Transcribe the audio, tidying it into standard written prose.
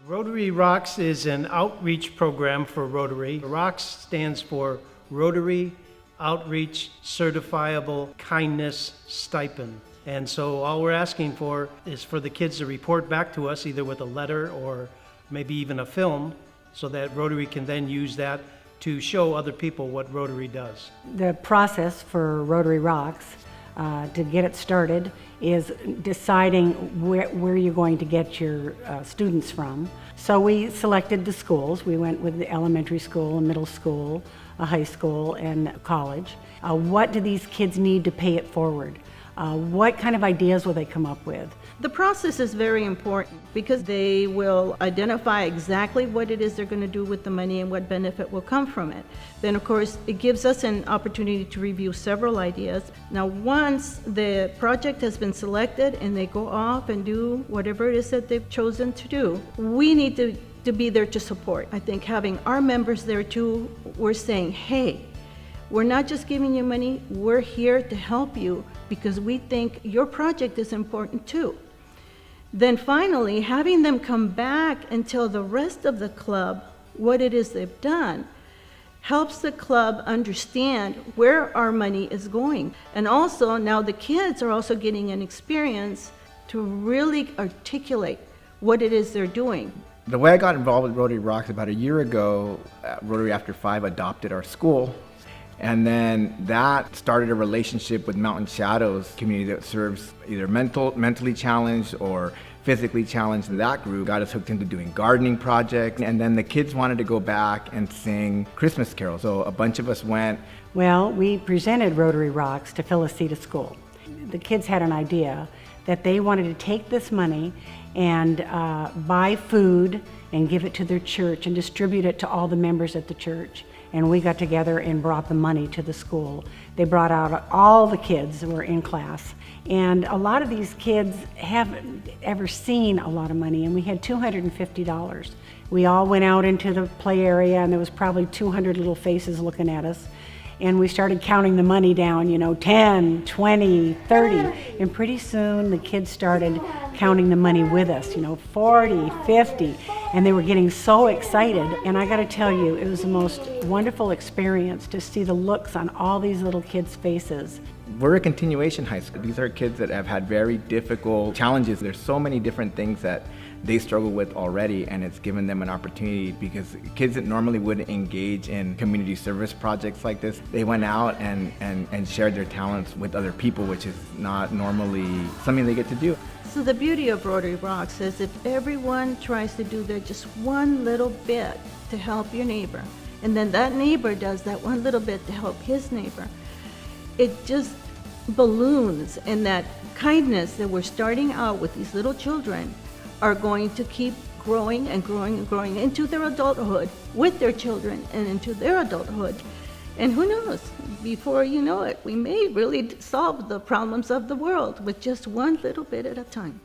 Rotary R.O.C.S is an outreach program for Rotary. R.O.C.S stands for Rotary Outreach Certifiable Kindness Stipend. And so all we're asking for is for the kids to report back to us either with a letter or maybe even a film so that Rotary can then use that to show other people what Rotary does. The process for Rotary R.O.C.S to get it started is deciding where you're going to get your students from. So we selected the schools. We went with the elementary school, a middle school, a high school, and a college. What do these kids need to pay it forward? What kind of ideas will they come up with? The process is very important because they will identify exactly what it is they're going to do with the money and what benefit will come from it. Then, of course, it gives us an opportunity to review several ideas. Now, once the project has been selected and they go off and do whatever it is that they've chosen to do, we need to be there to support. I think having our members there too, we're saying, hey, we're not just giving you money, we're here to help you because we think your project is important too. Then finally, having them come back and tell the rest of the club what it is they've done helps the club understand where our money is going. And also, now the kids are also getting an experience to really articulate what it is they're doing. The way I got involved with Rotary R.O.C.S about a year ago, Rotary After 5 adopted our school. And then that started a relationship with Mountain Shadows community that serves either mentally challenged or physically challenged. And that group got us hooked into doing gardening projects. And then the kids wanted to go back and sing Christmas carols. So a bunch of us went. Well, we presented Rotary R.O.C.S to Felicita School. The kids had an idea that they wanted to take this money and buy food and give it to their church and distribute it to all the members at the church. And we got together and brought the money to the school. They brought out all the kids that were in class. And a lot of these kids haven't ever seen a lot of money, and we had $250. We all went out into the play area, and there was probably 200 little faces looking at us. And we started counting the money down, 10, 20, 30. And pretty soon the kids started counting the money with us, 40, 50. And they were getting so excited. And I gotta tell you, it was the most wonderful experience to see the looks on all these little kids' faces. We're a continuation high school. These are kids that have had very difficult challenges. There's so many different things that they struggle with already, and it's given them an opportunity because kids that normally wouldn't engage in community service projects like this, they went out and shared their talents with other people, which is not normally something they get to do. So the beauty of Rotary R.O.C.S is if everyone tries to do their just one little bit to help your neighbor, and then that neighbor does that one little bit to help his neighbor, it just balloons, and that kindness that we're starting out with these little children are going to keep growing and growing and growing into their adulthood with their children and into their adulthood. And who knows, before you know it, we may really solve the problems of the world with just one little bit at a time.